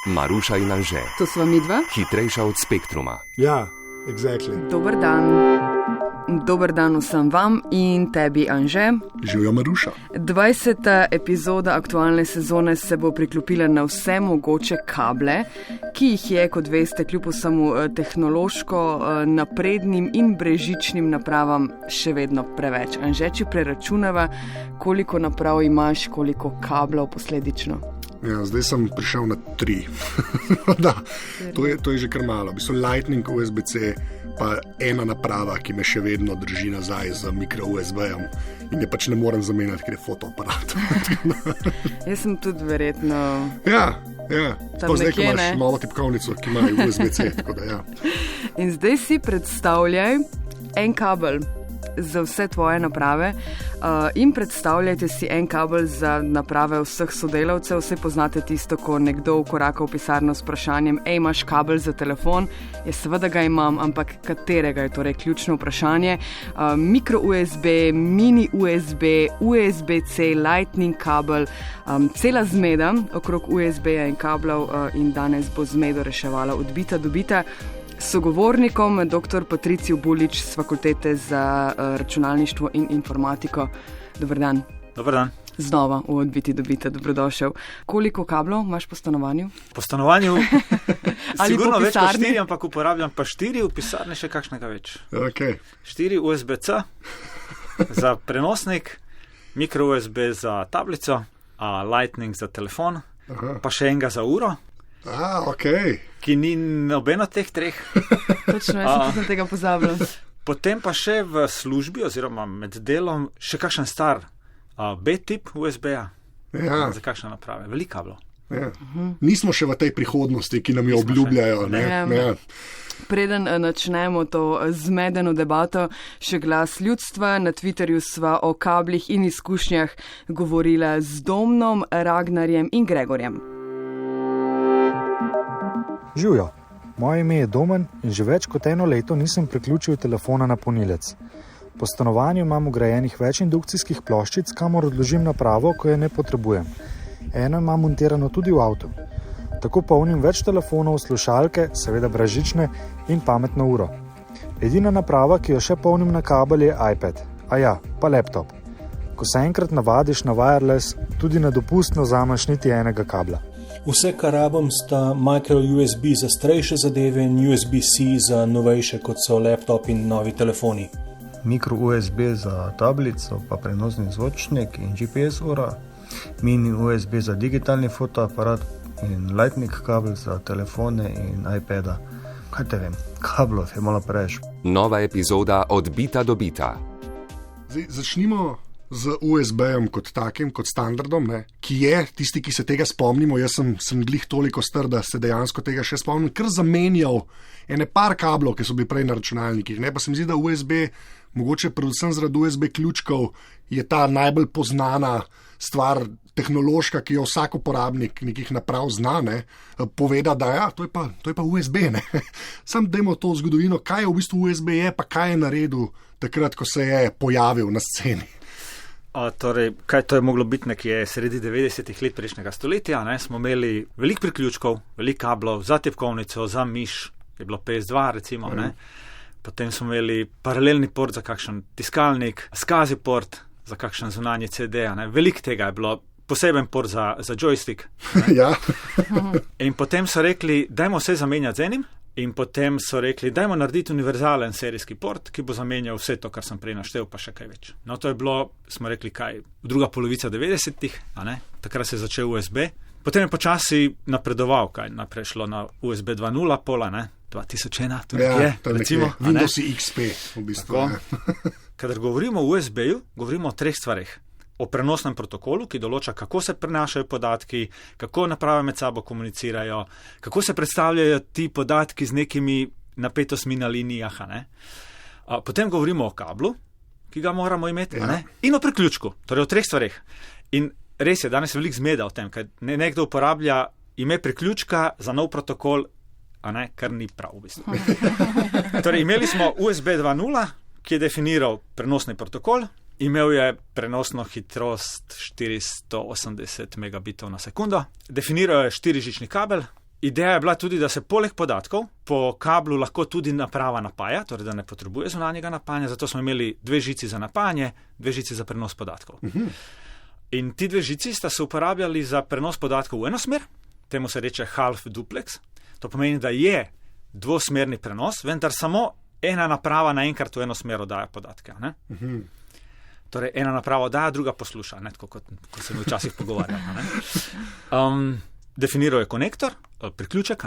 Maruša in Anže. To sva midva. Hitrejša od Spektruma. Ja, exactly. Dober dan. Dober dan vsem vam in tebi, Anže. Živijo, Maruša. 20. epizoda aktualne sezone se bo priklopila na vse mogoče kable, ki jih je, kot veste, kljub vsemu tehnološko naprednim in brežičnim napravam še vedno preveč. Anže, če preračunava, koliko naprav imaš, koliko kablov posledično? Ja, zdaj sem prišel na 3. Da, to je že kar malo. V bistvu Lightning, USB-C, pa ena naprava, ki me še vedno drži nazaj z mikro USB-jem in je pač ne morem zamenjati, ker je fotoaparat. Jaz sem tudi verjetno... Ja. To zdaj, ko imaš novo tipkovnico, ki ima USB-C, tako da ja. In zdaj si predstavljaj en kabel za vse tvoje naprave in predstavljajte si en kabel za naprave vseh sodelavcev. Vse poznate tisto, ko nekdo vkoraka v pisarno s vprašanjem, imaš kabel za telefon? Ja, seveda ga imam, ampak katerega je torej ključno vprašanje? Mikro USB, mini USB, USB-C, Lightning kabel, cela zmeda okrog USB-ja in kablov in danes bo zmedo reševala odbita dobita. Sogovornikom dr. Patriciju Bulič z Fakultete za računalništvo in informatiko. Dober dan. Dober dan. Znova v odbiti dobita, dobrodošel. Koliko kablov imaš po stanovanju? Po stanovanju sigurno več kot 4, ampak uporabljam pa 4, v pisarni še kakšnega več. Okay. 4 USB-C za prenosnik, mikro USB za tablico, Lightning za telefon, pa še enega za uro. Okay. Ki ni noben od teh 3. Točno, jaz sem tega pozabila. Potem pa še v službi oziroma med delom še kakšen star B-tip USB-ja. Ja. Za kakšne naprave, veliko kablov. Ja. Nismo še v tej prihodnosti, ki nam jo obljubljajo. Ne. Preden načnemo to zmedeno debato, še glas ljudstva. Na Twitterju sva o kablih in izkušnjah govorila z Domnom, Ragnarjem in Gregorjem. Živijo, moje ime je Domen in že več kot 1 leto nisem priključil telefona na polnilec. Po stanovanju imam vgrajenih več indukcijskih ploščic, kamor odložim napravo, ko je ne potrebujem. Eno imam montirano tudi v avtu. Tako polnim več telefonov, slušalke, seveda brezžične in pametno uro. Edina naprava, ki jo še polnim na kabel, je iPad. Pa laptop. Ko se enkrat navadiš na wireless, tudi nedopustno vzameš niti enega kabla. Vse, kar rabim, sta micro USB za starejše zadeve in USB-C za novejše, kot so laptop in novi telefoni. Mikro USB za tablico, pa prenosni zvočnik in GPS ura, mini USB za digitalni fotoaparat in Lightning kabel za telefone in iPada. Kaj te vem, kablov je malo preveč. Nova epizoda Odbita dobita. Zdaj, začnimo z USB-jem kot takim, kot standardom, ne, ki je, tisti, ki se tega spomnimo, jaz sem glih toliko star, da se dejansko tega še spomnim, kar zamenjal ene par kablov, ki so bili prej na računalnikih. Ne, pa se mi zdi, da USB, mogoče predvsem zaradi USB ključkov, je ta najbolj poznana stvar tehnološka, ki jo vsak uporabnik nekih naprav zna, ne, poveda, da ja, to je pa USB. Ne. Sam dajmo to zgodovino, kaj je v bistvu USB je, pa kaj je naredil takrat, ko se je pojavil na sceni. Torej, kaj to je moglo biti nekje sredi 90-ih let prejšnjega stoletja, ne? Smo imeli veliko priključkov, veliko kablov za tipkovnico, za miš, je bilo PS2 recimo, ne? Potem smo imeli paralelni port za kakšen tiskalnik, SCSI port za kakšen zunanji CD, ne? Veliko tega je bilo, poseben port za joystick. Ja. In potem so rekli, dajmo vse zamenjati z enim. In potem so rekli, dajmo narediti univerzalen serijski port, ki bo zamenjal vse to, kar sem prej naštel, pa še kaj več. No, to je bilo, smo rekli, druga polovica 90-ih, takrat se je začel USB. Potem je počasi napredoval, naprej šlo na USB 2.0 pola, 2001, to je, recimo. Windows XP, v bistvu. Kadar govorimo o USB-ju, govorimo o 3 stvareh. O prenosnem protokolu, ki določa, kako se prenašajo podatki, kako naprave med sabo komunicirajo, kako se predstavljajo ti podatki z nekimi napetostmi na linijah. Potem govorimo o kablu, ki ga moramo imeti, in o priključku, torej o 3 stvareh. In res je, danes je veliko zmeda o tem, ker nekdo uporablja ime priključka za nov protokol, kar ni prav v bistvu. Torej, imeli smo USB 2.0, ki je definiral prenosni protokol, imel je prenosno hitrost 480 megabitov na sekundo, definiral je 4-žični kabel, ideja je bila tudi, da se poleg podatkov po kablu lahko tudi naprava napaja, torej da ne potrebuje zunanjega napajanja, zato smo imeli 2 žici za napajanje, 2 žici za prenos podatkov. In ti 2 žici sta se uporabljali za prenos podatkov v eno smer, temu se reče half duplex, to pomeni, da je dvosmerni prenos, vendar samo ena naprava naenkrat v eno smer oddaja podatke. Ne? Torej, ena naprava oddaja, druga posluša, ne? Tako kot se mi včasih pogovarjamo. Definiral je konektor, priključek,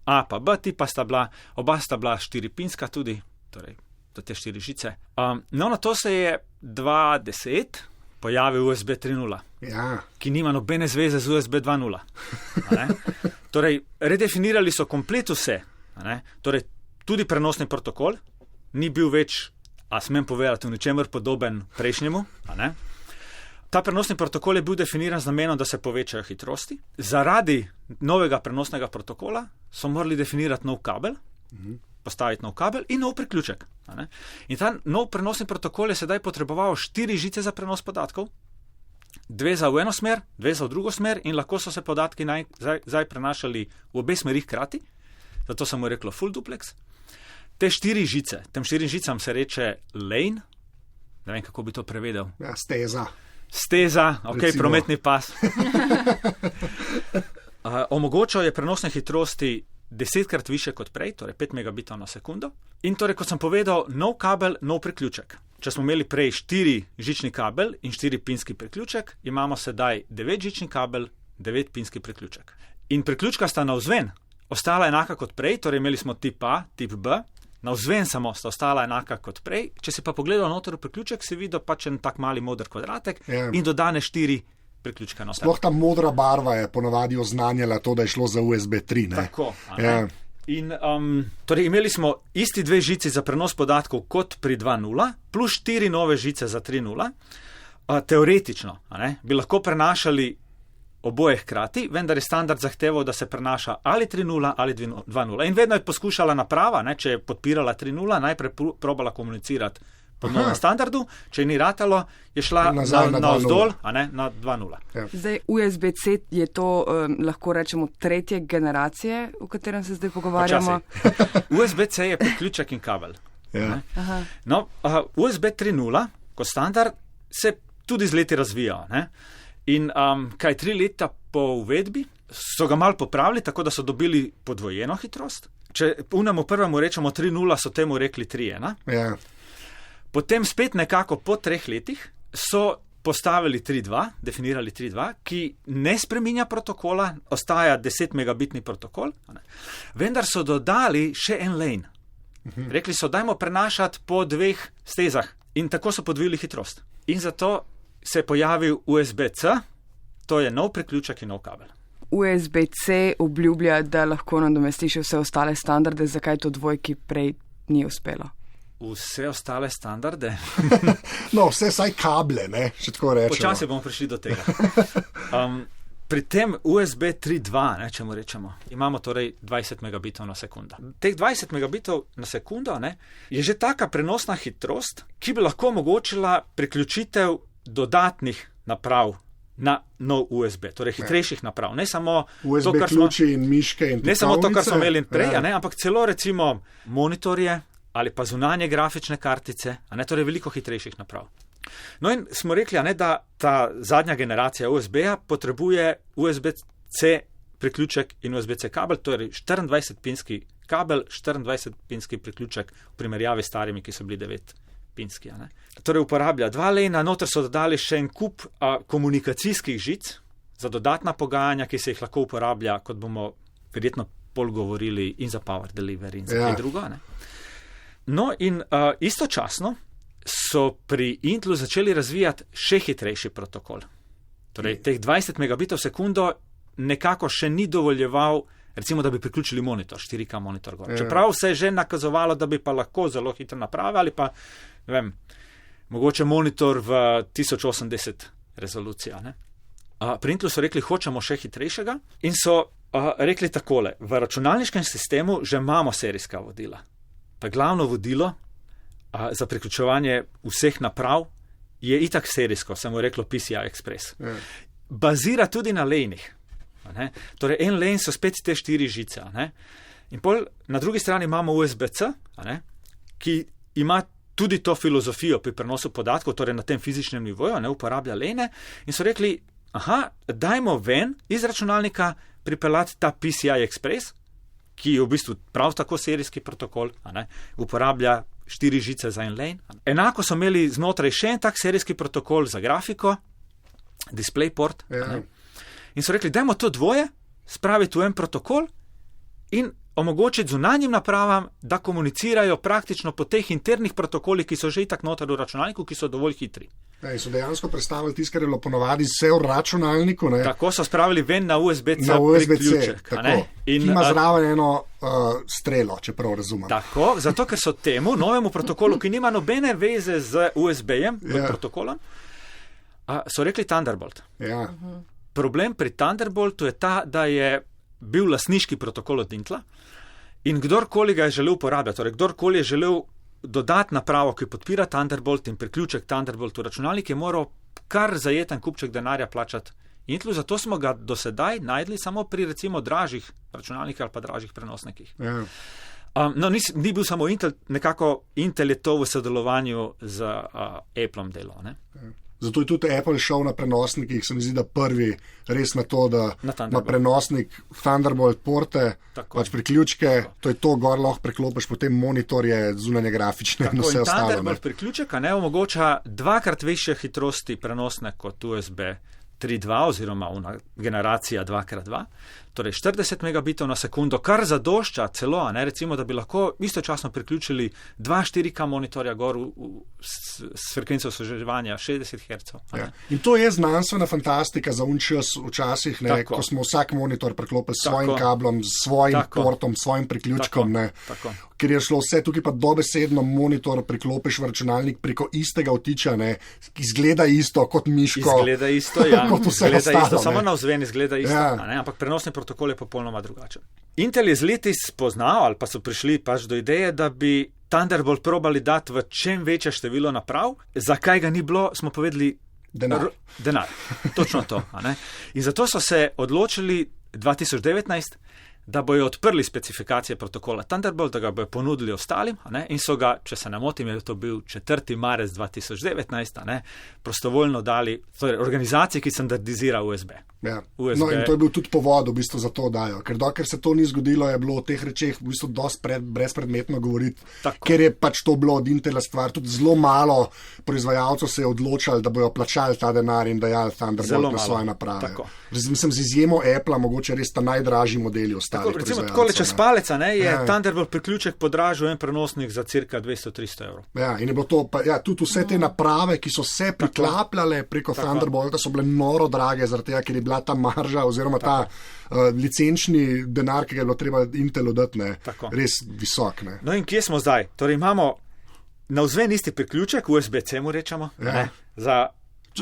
A pa B, oba sta bila 4-pinska tudi, torej do te 4 žice. No, na to se je 2010 pojavil USB 3.0, ki nima nobene zveze z USB 2.0. Torej, redefinirali so komplet vse, torej tudi prenosni protokol, ni bil več, a smem povedati, v ničemer podoben prejšnjemu. Ta prenosni protokol je bil definiran z namenom, da se povečajo hitrosti. Zaradi novega prenosnega protokola so morali definirati nov kabel, postaviti nov kabel in nov priključek. In ta nov prenosni protokol je sedaj potreboval 4 žice za prenos podatkov, 2 za v eno smer, 2 za v drugo smer in lahko so se podatki zdaj prenašali v obe smeri hkrati. Zato sem mu reklo full duplex. Te 4 žice, tem 4 žicam se reče lane, ne vem, kako bi to prevedel. Ja, steza, prometni pas. Omogočal je prenosne hitrosti 10-krat više kot prej, torej 5 megabitov na sekundo. In torej, kot sem povedal, nov kabel, nov priključek. Če smo imeli prej 4-žični kabel in 4-pinski priključek, imamo sedaj 9-žični kabel, 9-pinski priključek. In priključka sta navzven ostala enaka kot prej, torej imeli smo tip A, tip B, navzven samo sta ostala enaka kot prej. Če si pa pogledal noter v priključek, si videl pač en tak mali moder kvadratek in dodane 4 priključka noter. Sploh ta modra barva je ponavadi oznanjala to, da je šlo za USB 3. Tako. In torej imeli smo isti 2 žici za prenos podatkov kot pri 2.0, plus 4 nove žice za 3.0. Teoretično bi lahko prenašali oboje hkrati, vendar je standard zahteval, da se prenaša ali 3.0 ali 2.0. In vedno je poskušala naprava, če je podpirala 3.0, najprej probala komunicirati po novem standardu, če ni ratalo, je šla navzdol, na 2.0. Ja. Zdaj, USB-C je to, lahko rečemo, 3. generacije, o katerem se zdaj pogovarjamo. USB-C je priključek in kabel. Ja. No, USB 3.0 kot standard se tudi z leti razvijal. In 3 leta po uvedbi so ga malo popravili, tako da so dobili podvojeno hitrost. Če unemu prvemu rečemo 3.0, so temu rekli 3.1. Ja. Potem spet nekako po 3 letih so postavili 3.2, definirali 3.2, ki ne spreminja protokola, ostaja 10 megabitni protokol, vendar so dodali še en lane. Rekli so, dajmo prenašati po 2 stezah in tako so podvojili hitrost. In zato se je pojavil USB-C, to je nov priključek in nov kabel. USB-C obljublja, da lahko nadomestiš vse ostale standarde, zakaj to dvojki prej ni uspelo? Vse ostale standarde? No, vse saj kable, če tako rečemo. Počasi bomo prišli do tega. Pri tem USB 3.2, če mu rečemo, imamo torej 20 megabitov na sekundo. Teh 20 megabitov na sekundo je že taka prenosna hitrost, ki bi lahko omogočila priključitev dodatnih naprav na nov USB, torej hitrejših naprav. Ne samo USB ključi in miške in tipkovnice. Ne samo to, kar smo imeli prej, ampak celo recimo monitorje ali pa zunanje grafične kartice, torej veliko hitrejših naprav. No in smo rekli, da ta zadnja generacija USB-ja potrebuje USB-C priključek in USB-C kabel, torej 24-pinski kabel, 24-pinski priključek v primerjavi s starimi, ki so bili 9-pinski. Torej uporablja 2 lejna, noter so dodali še en kup komunikacijskih žic za dodatna pogajanja, ki se jih lahko uporablja, kot bomo verjetno pol govorili, in za power delivery in za kaj drugo. No in istočasno so pri Intelu začeli razvijati še hitrejši protokol. Torej, teh 20 megabitov sekundo nekako še ni dovoljeval, recimo, da bi priključili monitor, 4K monitor gor. Čeprav se je že nakazovalo, da bi pa lahko zelo hitro napravili, ali pa, ne vem, mogoče monitor v 1080 rezolucija. Pri Intelu so rekli, hočemo še hitrejšega in so rekli takole, v računalniškem sistemu že imamo serijska vodila. Pa glavno vodilo za priključevanje vseh naprav je itak serijsko, se mu reklo PCI Express. Bazira tudi na lejnih. Torej, en lane so spet te 4 žice. In pol na drugi strani imamo USB-C, ki ima tudi to filozofijo pri prenosu podatkov, torej na tem fizičnem nivoju, uporablja lane in so rekli, dajmo ven iz računalnika pripeljati ta PCI Express, ki je v bistvu prav tako serijski protokol, uporablja 4 žice za en lane. Enako so imeli znotraj še en tak serijski protokol za grafiko, DisplayPort. In so rekli, dajmo to dvoje spraviti v en protokol in omogočiti zunanjim napravam, da komunicirajo praktično po teh internih protokolih, ki so že itak noter v računalniku, ki so dovolj hitri. In so dejansko predstavili tisto, kar je bilo ponovadi vse v računalniku. Tako so spravili ven na USB-C priključek. In ima zraven eno strelo, če prav razumem. Tako, zato ker so temu novemu protokolu, ki nima nobene veze z USB-jem, protokolom, so rekli Thunderbolt. Ja. Problem pri Thunderboltu je ta, da je bil lastniški protokol od Intla in kdorkoli ga je želel uporabljati, torej kdorkoli je želel dodati napravo, ki podpira Thunderbolt in priključek Thunderbolt v računalnik, je moral kar zajeten kupček denarja plačati Intlu, zato smo ga do sedaj najdli samo pri recimo dražjih računalnikih ali pa dražjih prenosnikih. Ja. Ni bil samo Intel, nekako Intel je to v sodelovanju z Appleom delal. Zato je tudi Apple šel na prenosnikih, se mi zdi, da prvi res na to, da ima prenosnik Thunderbolt porte, pač priključke, to je to, gor lahko preklopiš potem monitorje, zunanje grafične in vse ostalo. Thunderbolt priključek omogoča 2-krat više hitrosti prenosne kot USB 3.2 oziroma generacija 2x2, torej 40 megabitov na sekundo, kar zadošča celo, recimo, da bi lahko istočasno priključili 2 4K monitorja gor s frekvenco osveževanja 60 Hz. Ja. In to je znanstvena fantastika za čas včasih, ko smo vsak monitor preklopili s svojim kablom, s svojim portom, s svojim priključkom. Ker je šlo vse tukaj pa dobesedno monitor priklopiš v računalnik preko istega vtiča, izgleda isto kot miško. Izgleda isto, ja. Kot vse ostalo. Samo navzven izgleda isto, ampak prenosni protokol je popolnoma drugačen. Intel je z leti spoznal ali pa so prišli pač do ideje, da bi Thunderbolt probali dati v čim večje število naprav. Zakaj ga ni bilo, smo povedali denar. Točno to. In zato so se odločili 2019, da bojo odprli specifikacije protokola Thunderbolt, da ga bojo ponudili ostalim, in so ga, če se ne motim, je to bil 4. marec 2019, prostovoljno dali, torej organizaciji, ki standardizira USB. Ja. No, in to je bil tudi povod, v bistvu, za to dajo. Ker dokler se to ni zgodilo, je bilo o teh rečeh v bistvu dosti brezpredmetno govoriti, ker je pač to bilo od Intela stvar. Tudi zelo malo proizvajalcev se je odločali, da bojo plačali ta denar in dajali Thunderbolt na svoje naprave. Mislim, z izjemo Appla, mogoče res ta najdražji modeli ostali. Recimo, tako čez palec, je Thunderbolt priključek podražil en prenosnik za cirka 200-300 evrov. Ja, in je bilo to, tudi vse te naprave, ki so se priklapljale preko Thunderbolta, so bile noro drage, zaradi tega, ker je bila ta marža oziroma ta licenčni denar, ki ga je bilo treba Intelu dati, res visok. No in kje smo zdaj? Torej imamo navzven isti priključek, USB-C mu rečemo.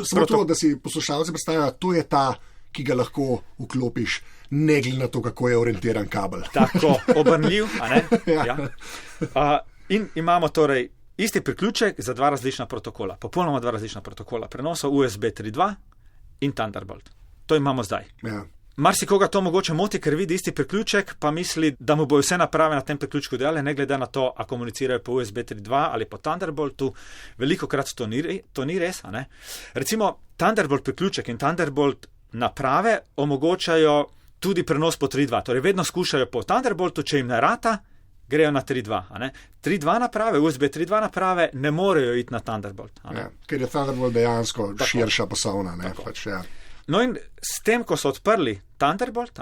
Samo to, da si poslušalci predstavljajo, to je ta, ki ga lahko vklopiš, ne glede na to, kako je orientiran kabel. Tako, obrnljiv, Ja. In imamo torej isti priključek za 2 različna protokola, popolnoma 2 različna protokola prenosov, USB 3.2 in Thunderbolt. To imamo zdaj. Ja. Marsikoga to mogoče moti, ker vidi isti priključek, pa misli, da mu bojo vse naprave na tem priključku delale, ne glede na to, a komunicirajo po USB 3.2 ali po Thunderboltu. Velikokrat to ni res. Recimo, Thunderbolt priključek in Thunderbolt naprave omogočajo tudi prenos po 3.2. Torej, vedno skušajo po Thunderboltu, če jim ne rata, grejo na 3.2. 3.2 naprave, USB 3.2 naprave ne morejo iti na Thunderbolt. Ker je Thunderbolt dejansko širša poslovna. No in s tem, ko so odprli Thunderbolt,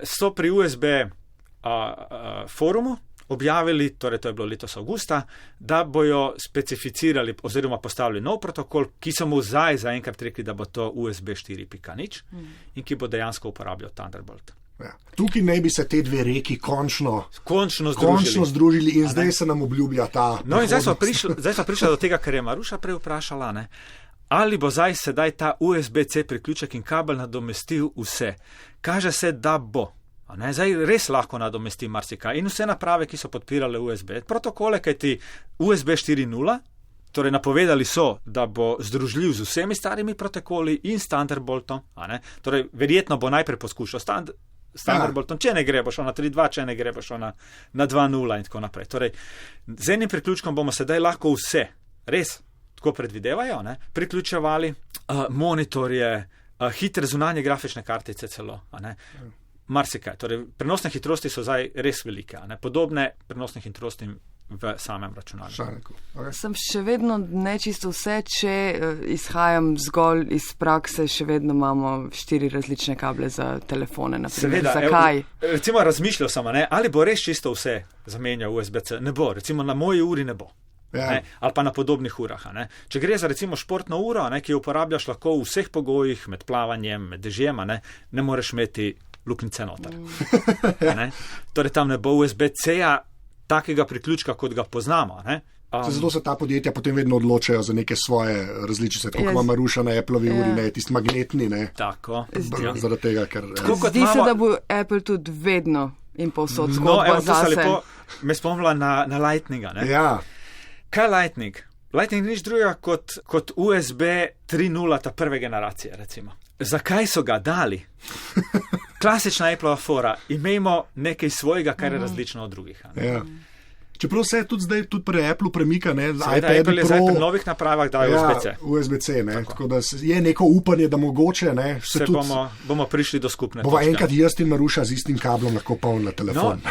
so pri USB forumu objavili, torej to je bilo letos avgusta, da bojo specificirali oziroma postavili nov protokol, ki so mu zaenkrat rekli, da bo to USB 4.0 in ki bo dejansko uporabljal Thunderbolt. Ja. Tukaj naj bi se te dve reki končno združili in zdaj se nam obljublja ta. No in zdaj smo prišli do tega, kar je Maruša prej vprašala, ali bo sedaj ta USB-C priključek in kabel nadomestil vse. Kaže se, da bo. Zdaj res lahko nadomesti marsikaj in vse naprave, ki so podpirale USB protokole, kajti USB 4.0 Torej, napovedali so, da bo združljiv z vsemi starimi protokoli in s Thunderboltom. Torej, verjetno bo najprej poskušal s Thunderboltom, če ne gre, bo šel na 3.2, če ne gre, bo šel na 2.0 in tako naprej. Torej, z enim priključkom bomo sedaj lahko vse, res, tako predvidevajo, priključevali monitorje, hitre zunanje grafične kartice celo, marsikaj. Torej, prenosne hitrosti so zdaj res velike, podobne prenosne hitrosti v samem računalniku. Okay. Sem še vedno nečisto vse, če izhajam zgolj iz prakse, še vedno imamo 4 različne kable za telefone. Seveda, zakaj? Recimo razmišljal sem, ali bo res čisto vse zamenjal USB-C. Ne bo, recimo na moji uri ne bo. Ja. Ali pa na podobnih urah. Če gre za recimo športno uro, ki jo uporabljaš lahko v vseh pogojih, med plavanjem, med dežjem, ne moreš imeti luknjice noter. Torej tam ne bo USB-C-ja takega priključka, kot ga poznamo. Zato se ta podjetja potem vedno odločajo za neke svoje različice, tako kot ima Maruša na Appleovi uri, tisti magnetni. Tako. Zaradi tega, ker... Zdi se, da bo Apple tudi vedno in povsod zgodba zase. Lepo me spomnila na Lightninga. Ja. Kaj Lightning? Lightning ni nič drugega kot USB 3.0 ta prve generacije, recimo. Zakaj so ga dali? Klasična Appleova fora, imejmo nekaj svojega, kar je različno od drugih. Ja. Čeprav se tudi zdaj tudi pri Apple premika, iPad Apple je zdaj pri novih napravah dajo USB-C. USB-C, tako da je neko upanje, da mogoče, se bomo prišli do skupne točke. Bova enkrat jaz in Maruša z istim kablom lahko poln na telefon.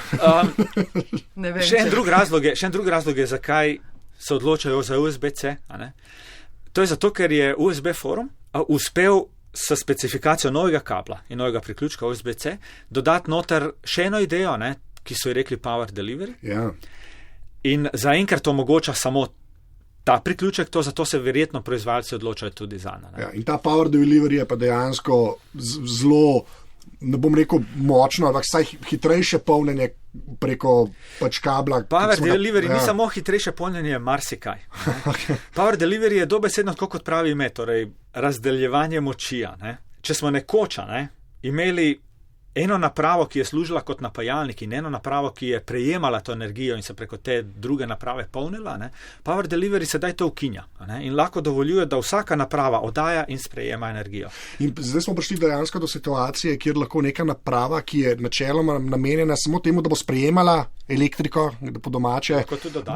Še en drug razlog je, zakaj se odločajo za USB-C. To je zato, ker je USB forum uspel s specifikacijo novega kabla in novega priključka USB-C dodati noter še eno idejo, ki so ji rekli Power Delivery. Ja. In zaenkrat omogoča samo ta priključek, zato se verjetno proizvajalci odločajo tudi za njega. Ja, in ta Power Delivery je pa dejansko zelo, ne bom rekel močno, ampak vsaj hitrejše polnjenje preko kabla. Power Delivery ni samo hitrejše polnjenje, marsikaj. Power Delivery je dobesedno tako, kot pravi ime, torej razdeljevanje moči. Če smo nekoč imeli eno napravo, ki je služila kot napajalnik in eno napravo, ki je prejemala to energijo in se preko te druge naprave polnila, Power Delivery sedaj to ukinja in lahko dovoljuje, da vsaka naprava oddaja in sprejema energijo. In zdaj smo prišli dejansko do situacije, kjer lahko neka naprava, ki je načeloma namenjena samo temu, da bo sprejemala elektriko, po domače,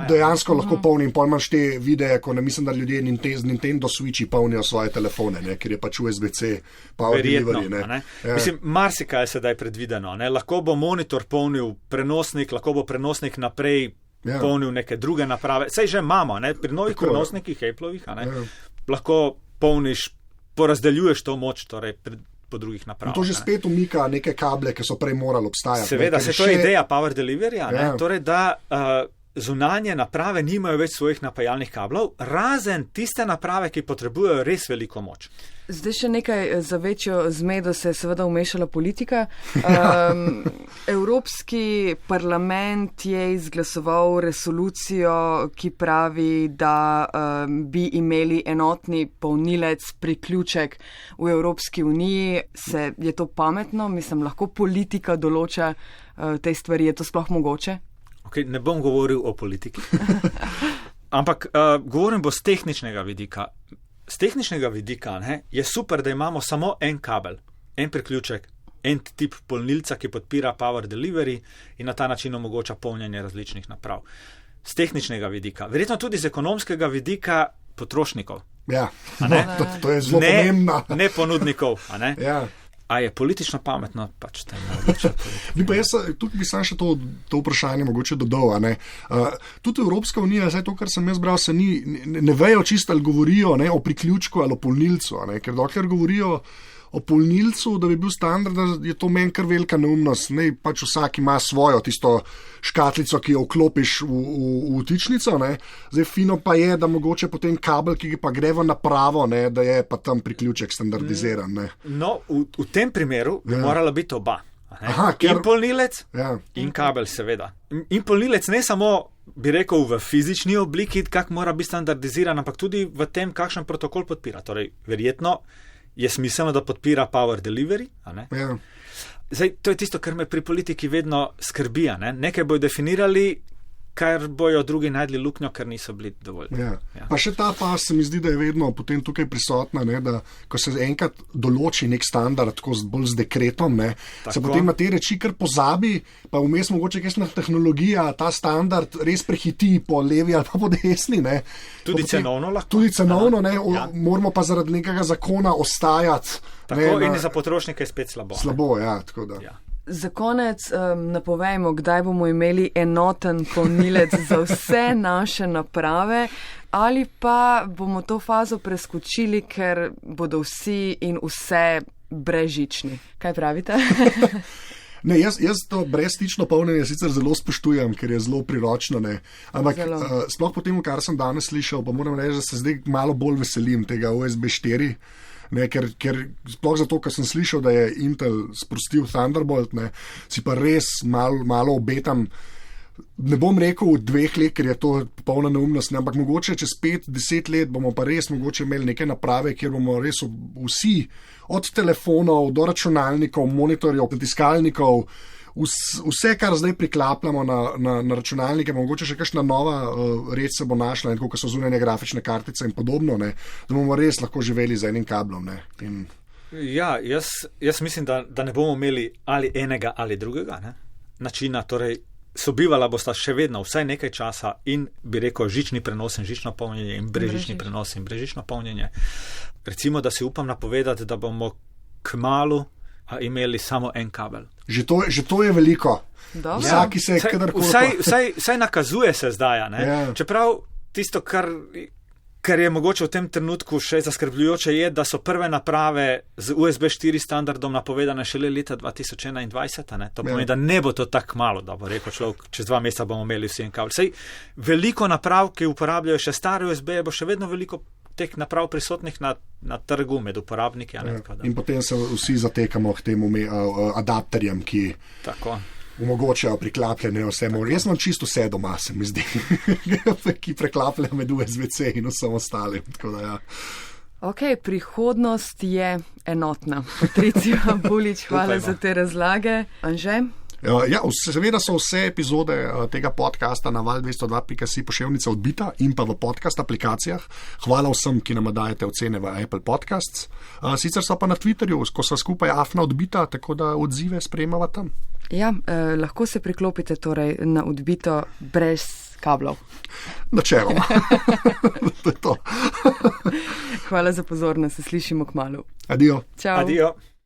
dejansko lahko polni in pol imaš te videe, ko mislim, da ljudje z Nintendo Switchi polnijo svoje telefone, ker je pač USB-C Power Delivery. Mislim, marsikaj je sedaj predvideno. Lahko bo monitor polnil prenosnik, lahko bo prenosnik naprej polnil neke druge naprave. Saj že imamo, pri novih prenosnikih Appleovih, lahko polniš, porazdeljuješ to moč, torej po drugih napravah. To že spet umika neke kable, ki so prej morali obstajati. Seveda, to je ideja Power Deliveryja, torej da zunanje naprave nimajo več svojih napajalnih kablov, razen tiste naprave, ki potrebujejo res veliko moč. Zdaj še nekaj za večjo zmedo se je seveda umešala politika. Evropski parlament je izglasoval resolucijo, ki pravi, da bi imeli enotni polnilec, priključek v Evropski uniji. Je to pametno? Mislim, lahko politika določa te stvari. Je to sploh mogoče? Okay, ne bom govoril o politiki, ampak govorim bo z tehničnega vidika. Z tehničnega vidika je super, da imamo samo en kabel, en priključek, en tip polnilca, ki podpira Power Delivery in na ta način omogoča polnjenje različnih naprav. Z tehničnega vidika. Verjetno tudi z ekonomskega vidika potrošnikov. Ja, to je zelo pomembno. Ne ponudnikov. Ja. A je politično pametno, pač te ne odloča. Tudi bi sam še to vprašanje mogoče dodal. Tudi Evropska unija, zdaj to, kar sem jaz bral, se ne vejo čisto, ali govorijo o priključku ali o polnilcu. Ker dokler govorijo o polnilcu, da bi bil standard, je to meni kar velika neumnost. Pač vsak ima svojo tisto škatlico, ki jo vklopiš v vtičnico. Zdaj fino pa je, da mogoče potem kabel, ki pa gre v napravo, da je pa tam priključek standardiziran. No, v tem primeru bi morala biti oba. In polnilec in kabel, seveda. In polnilec ne samo, bi rekel, v fizični obliki, kak mora biti standardiziran, ampak tudi v tem, kakšen protokol podpira. Torej, verjetno je smiselno, da podpira Power Delivery. Zdaj, to je tisto, kar me pri politiki vedno skrbi. Nekaj bojo definirali, ker bojo drugi najdli luknjo, ker niso bili dovolj. Ja. Pa še ta pas se mi zdi, da je vedno potem tukaj prisotna, ne, da ko se enkrat določi nek standard, tako bolj z dekretom, ne, se potem na te reči kar pozabi, pa vmes mogoče kakšna tehnologija ta standard res prehiti po levi ali pa po desni. Ne. Tudi cenovno lahko. Tudi cenovno, ne, moramo pa zaradi nekega zakona ostajati. Tako in za potrošnike je spet slabo. Slabo, ja, tako da. Ja. Za konec napovejmo, kdaj bomo imeli enoten polnilec za vse naše naprave, ali pa bomo to fazo preskočili, ker bodo vsi in vse brežični. Kaj pravite? Ne, jaz to brezstično polnjenje sicer zelo spoštujem, ker je zelo priročno. Ne. Ampak sploh po tem, kar sem danes slišal, pa moram reči, da se zdaj malo bolj veselim tega USB 4. Ne, ker sploh zato, ker sem slišal, da je Intel sprostil Thunderbolt, ne, si pa res malo obetam, ne bom rekel v 2 let, ker je to popolna neumnost, ne, ampak mogoče čez 5-10 let bomo pa res mogoče imeli neke naprave, kjer bomo res vsi, od telefonov do računalnikov, monitorjev, tiskalnikov, vse, kar zdaj priklapljamo na računalnike, mogoče še kakšna nova reč se bo našla, tako kot so zunanje grafične kartice in podobno, ne, da bomo res lahko živeli z enim kablom. Ne, Ja, jaz mislim, da ne bomo imeli ali enega ali drugega načina, torej sobivala bosta še vedno vsaj nekaj časa in bi rekel žični prenos in žično polnjenje in brežični prenos in brežično polnjenje. Recimo, da si upam napovedati, da bomo kmalu imeli samo en kabel. Že to je veliko. Vsaki se je kadarkoli. Vsaj nakazuje se zdaj, ne? Ja. Čeprav tisto, kar je mogoče v tem trenutku še zaskrbljujoče, je, da so prve naprave z USB 4 standardom napovedane šele leta 2021. Ne? To pomeni, da ne bo to tako malo, da bo rekel človek, čez 2 meseca bomo imeli vsi en kabel. Sej veliko naprav, ki uporabljajo še stare USB, bo še vedno veliko teh naprav prisotnih na trgu med uporabniki. In potem se vsi zatekamo k temu adapterjem, ki omogočajo priklapljanje vsemu. Jaz imam čisto vse doma, se mi zdi, ki preklapljajo med USB-C in vsem ostalim. Tako da, ja. Ok, prihodnost je enotna. Patricija Bulič, hvala za te razlage. Anže? Ja, seveda so vse epizode tega podcasta na val202.si poševnica odbita in pa v podcast aplikacijah. Hvala vsem, ki nam dajete ocene v Apple Podcasts. Sicer so pa na Twitterju, ko so skupaj afna odbita, tako da odzive sprejemava tam. Ja, lahko se priklopite torej na odbito brez kablov. Načeloma. To je to. Hvala za pozornost, se slišimo kmalu. Adijo. Čau. Adijo.